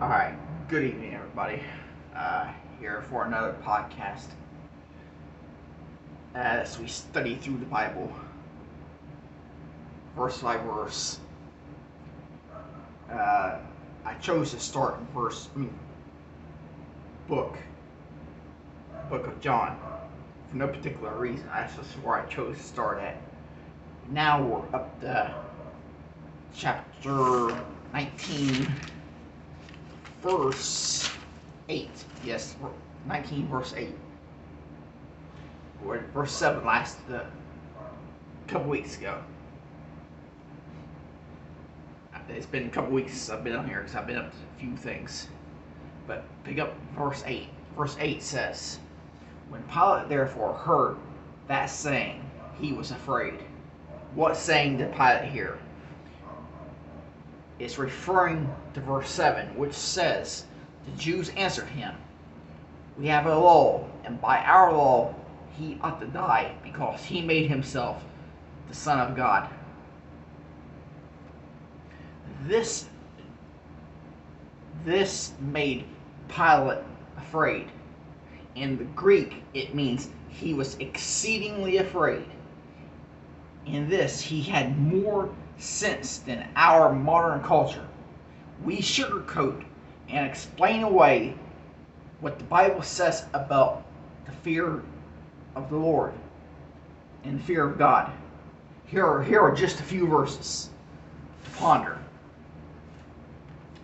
Alright, good evening, everybody. Here for another podcast as we study through the Bible, verse by verse. I chose to start in book of John for no particular reason. That's just where I chose to start at. Now we're up to chapter 19. Verse 8. Yes, 19 verse 8. Verse 7 last a couple weeks ago. It's been a couple weeks since I've been on here because I've been up to a few things. But pick up verse 8. Verse 8 says, "When Pilate therefore heard that saying, he was afraid." What saying did Pilate hear? Is referring to verse 7, which says, "The Jews answered him, We have a law, and by our law he ought to die, because he made himself the Son of God." This made Pilate afraid. In the Greek, it means he was exceedingly afraid. In this, he had more sense than our modern culture. We sugarcoat and explain away what the Bible says about the fear of the Lord and the fear of God. Here are just a few verses to ponder.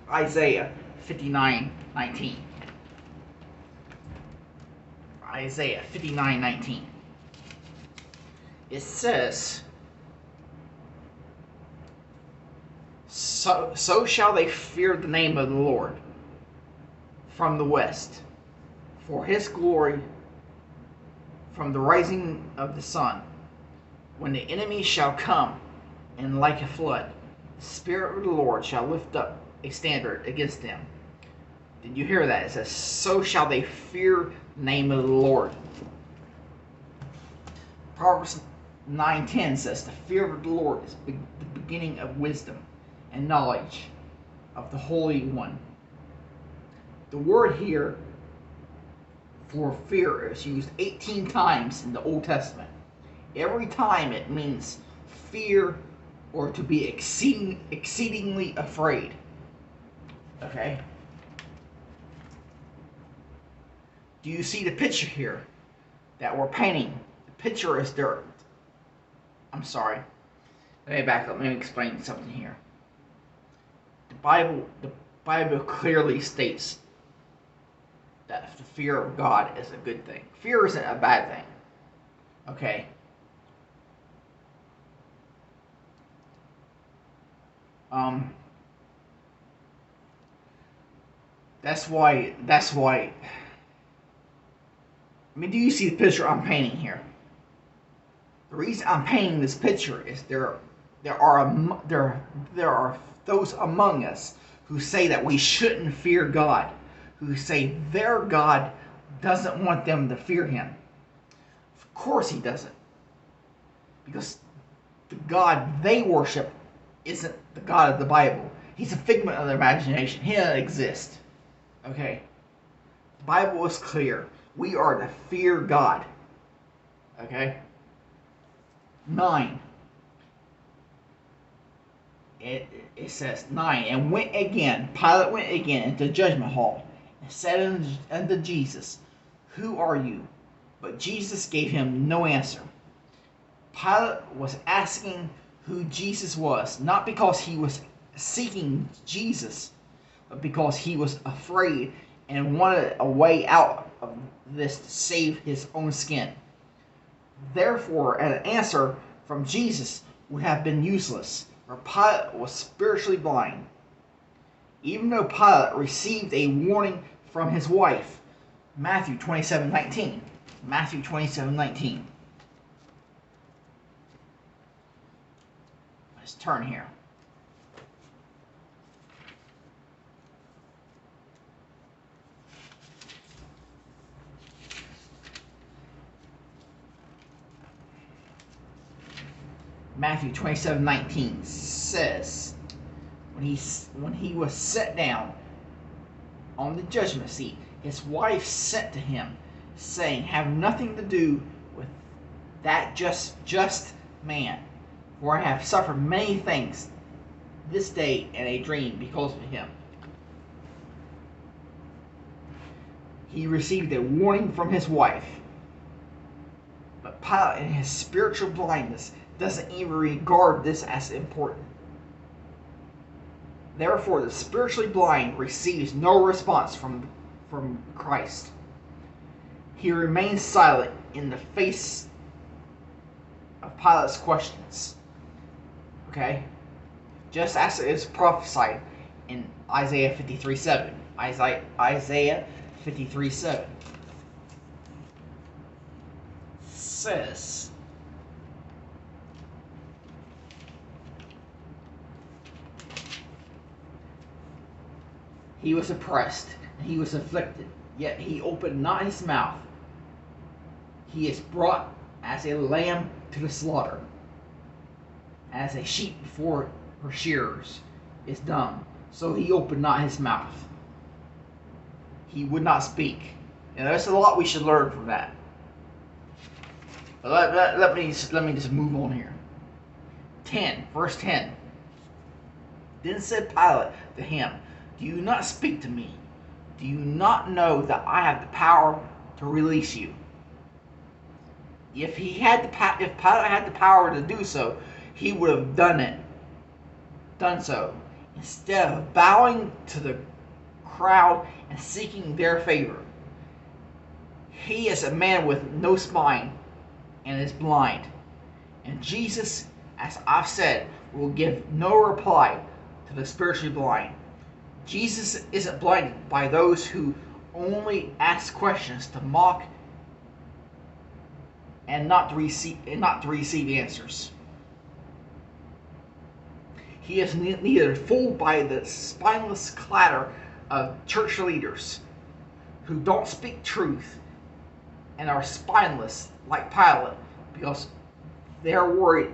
Isaiah 59:19. Isaiah 59:19. It says, So shall they fear the name of the Lord from the west, for his glory from the rising of the sun. When the enemy shall come in like a flood, the Spirit of the Lord shall lift up a standard against them. Did you hear that? It says, so shall they fear the name of the Lord. Proverbs 9:10 says, the fear of the Lord is the beginning of wisdom and knowledge of the Holy One. The word here for fear is used 18 times in the Old Testament. Every time it means fear or to be exceedingly afraid. Okay? Do you see the picture here that we're painting? The picture is there. I'm sorry. Let me back up. Let me explain something here. The Bible clearly states that the fear of God is a good thing. Fear isn't a bad thing. Okay? That's why I mean, do you see the picture I'm painting here? The reason I'm painting this picture is there are those among us who say that we shouldn't fear God, who say their God doesn't want them to fear him. Of course he doesn't. Because the God they worship isn't the God of the Bible. He's a figment of their imagination. He doesn't exist. Okay? The Bible is clear. We are to fear God. Okay? 9. It says 9. And Pilate went again into the judgment hall and said unto Jesus, Who are you? But Jesus gave him no answer. Pilate was asking who Jesus was, not because he was seeking Jesus, but because he was afraid and wanted a way out of this to save his own skin. Therefore, an answer from Jesus would have been useless, for Pilate was spiritually blind. Even though Pilate received a warning from his wife, Matthew 27:19. Matthew 27:19. Let's turn here. Matthew 27:19 says, when he was set down, on the judgment seat, his wife sent to him, saying, "Have nothing to do with that just man, for I have suffered many things this day in a dream because of him." He received a warning from his wife, but Pilate, in his spiritual blindness, doesn't even regard this as important. Therefore, the spiritually blind receives no response from Christ. He remains silent in the face of Pilate's questions. Okay? Just as it is prophesied in Isaiah 53:7. Isaiah 53:7 says, "He was oppressed, and he was afflicted, yet he opened not his mouth. He is brought as a lamb to the slaughter, as a sheep before her shearers is dumb, so he opened not his mouth." He would not speak. And there's a lot we should learn from that. But let me just move on here. 10, verse 10. Then said Pilate to him, "Do you not speak to me? Do you not know that I have the power to release you?" If Pilate had the power to do so, he would have done so. Instead of bowing to the crowd and seeking their favor. He is a man with no spine and is blind. And Jesus, as I've said, will give no reply to the spiritually blind. Jesus isn't blinded by those who only ask questions to mock and not to receive answers. He is neither fooled by the spineless clatter of church leaders who don't speak truth and are spineless like Pilate because they're worried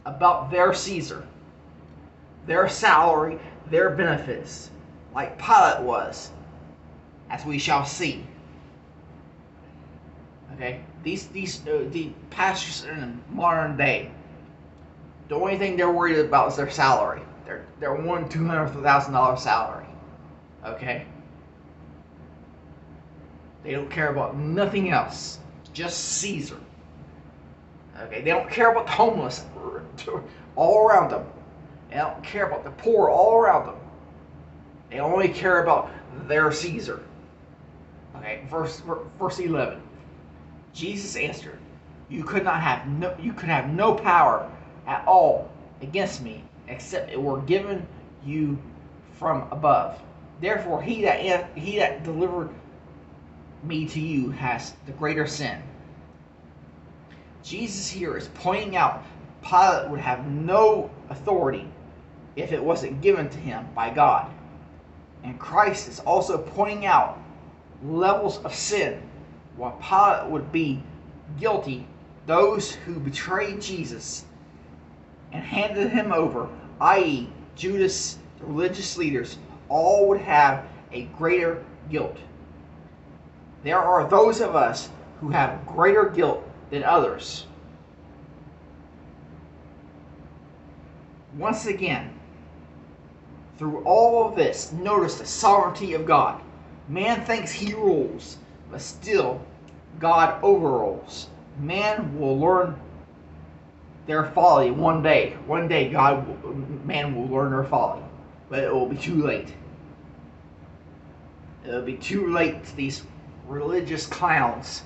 about their Caesar, their salary, their benefits, like Pilate was, as we shall see. Okay, the pastors in the modern day, the only thing they're worried about is their salary. Their $100,000 to $200,000 salary. Okay? They don't care about nothing else. Just Caesar. Okay? They don't care about the homeless all around them. They don't care about the poor all around them. They only care about their Caesar. Okay? Verse 11. Jesus answered, You could have no power at all against me, except it were given you from above. Therefore, he that delivered me to you has the greater sin. Jesus here is pointing out Pilate would have no authority if it wasn't given to him by God. And Christ is also pointing out levels of sin. While Pilate would be guilty, those who betrayed Jesus and handed him over, i.e. Judas, the religious leaders, all would have a greater guilt. There are those of us who have greater guilt than others. Once again, through all of this, notice the sovereignty of God. Man thinks he rules, but still God overrules. Man will learn their folly one day. One day man will learn their folly, but it will be too late. It will be too late to these religious clowns,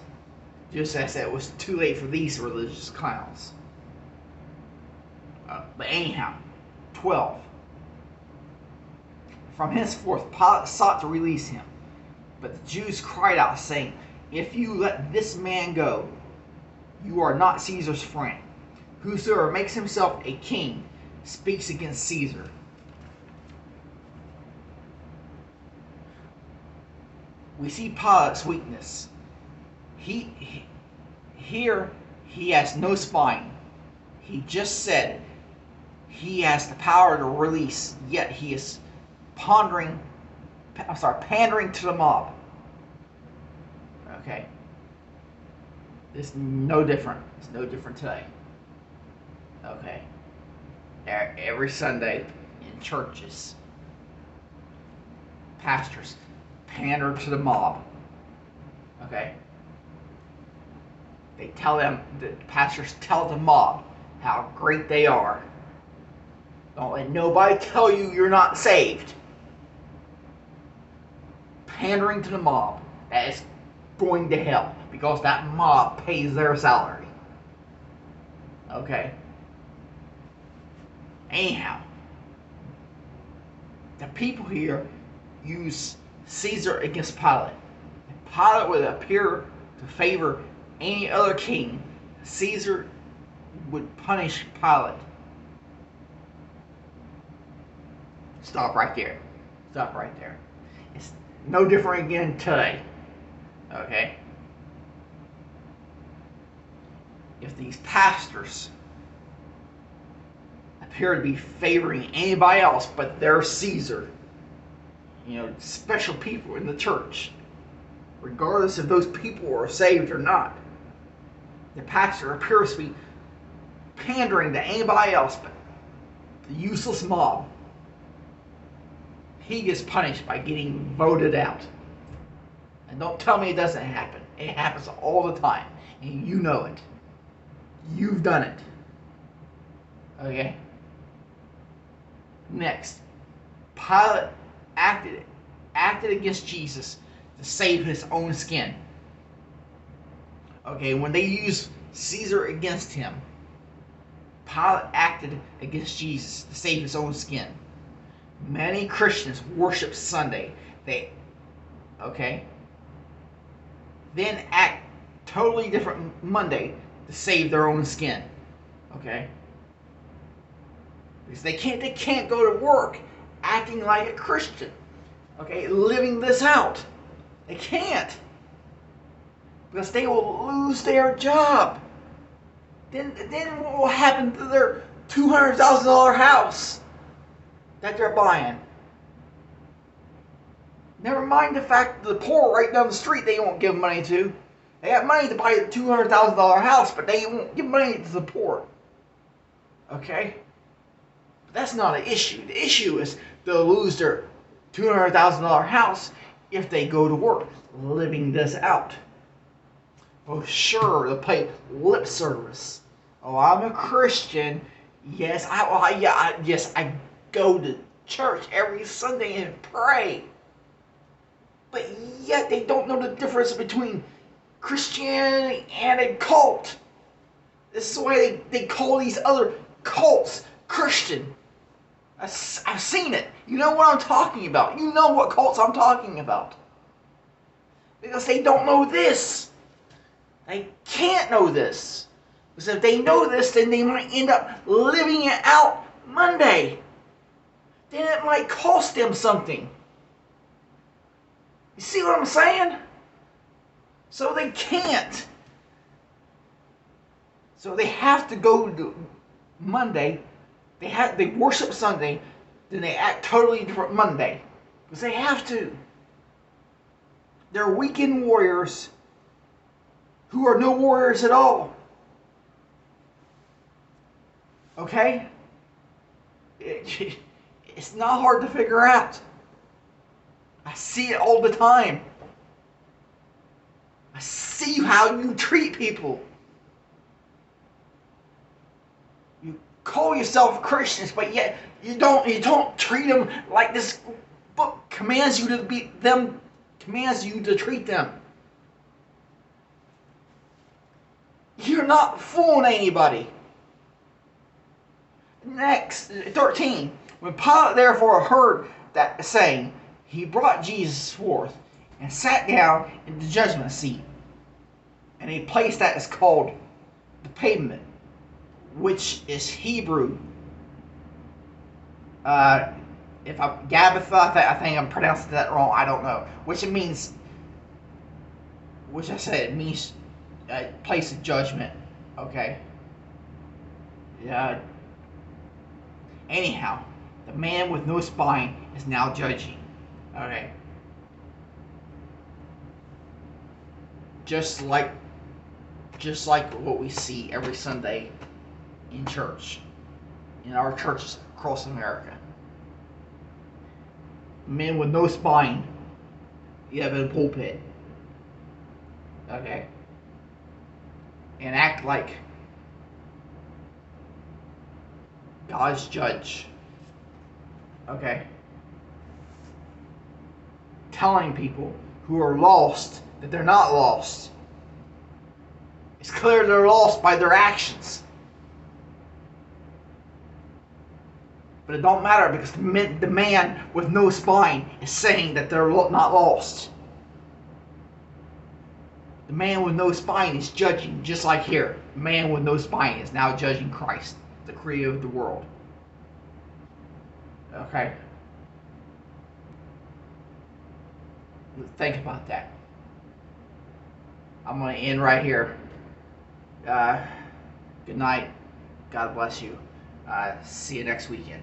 just as it was too late for these religious clowns. But anyhow, 12. From henceforth Pilate sought to release him, but the Jews cried out, saying, If you let this man go, you are not Caesar's friend. Whosoever makes himself a king speaks against Caesar. We see Pilate's weakness. Here he has no spine. He just said he has the power to release, yet he is pondering pandering to the mob. Okay, it's no different. It's no different today. Okay, every Sunday in churches, pastors pander to the mob. Okay, the pastors tell the mob how great they are. Don't let nobody tell you you're not saved. Pandering to the mob, that is going to hell because that mob pays their salary. Okay. Anyhow, the people here use Caesar against Pilate. If Pilate would appear to favor any other king, Caesar would punish Pilate. Stop right there. Stop right there. It's no different again today. Okay? If these pastors appear to be favoring anybody else but their Caesar, special people in the church, regardless if those people are saved or not, the pastor appears to be pandering to anybody else but the useless mob, he gets punished by getting voted out. And don't tell me it doesn't happen. It happens all the time. And you know it. You've done it. Okay? Next, Pilate acted against Jesus to save his own skin. Okay, when they used Caesar against him, Pilate acted against Jesus to save his own skin. Many Christians worship Sunday. Then act totally different Monday to save their own skin. Okay? Because they can't go to work acting like a Christian. Okay, living this out. They can't. Because they will lose their job. Then what will happen to their $200,000 house that they're buying? Never mind the fact that the poor right down the street they won't give money to. They have money to buy a $200,000 house, but they won't give money to the poor. Okay? But that's not an issue. The issue is they'll lose their $200,000 house if they go to work, living this out. Oh, sure, they'll pay lip service. Oh, I'm a Christian. Yes, I go to church every Sunday and pray. But yet they don't know the difference between Christianity and a cult. This is why they call these other cults Christian. I've seen it. You know what I'm talking about. You know what cults I'm talking about. Because they don't know this. They can't know this. Because if they know this, then they might end up living it out Monday. Then it might cost them something. You see what I'm saying? So they can't. So they have to go to Monday. They worship Sunday, then they act totally different Monday. Because they have to. They're weekend warriors who are no warriors at all. Okay? It's not hard to figure out. I see it all the time. I see how you treat people. You call yourself Christians, but yet you don't treat them like this book commands you to treat them. You're not fooling anybody. Next, 13. When Pilate therefore heard that saying, he brought Jesus forth and sat down in the judgment seat, in a place that is called the pavement, which is Hebrew. Gabbatha, I think I'm pronouncing that wrong. I don't know. Which it means a place of judgment. Okay. Yeah. Anyhow, the man with no spine is now judging. Okay. just like just like what we see every Sunday in church, in our churches across America. Men with no spine, you have in a pulpit, okay, and act like God's judge, okay, telling people who are lost that they're not lost. It's clear they're lost by their actions. But it don't matter because the man with no spine is saying that they're not lost. The man with no spine is judging, just like here. The man with no spine is now judging Christ, the creator of the world. Okay? Think about that. I'm going to end right here. Good night. God bless you. See you next weekend.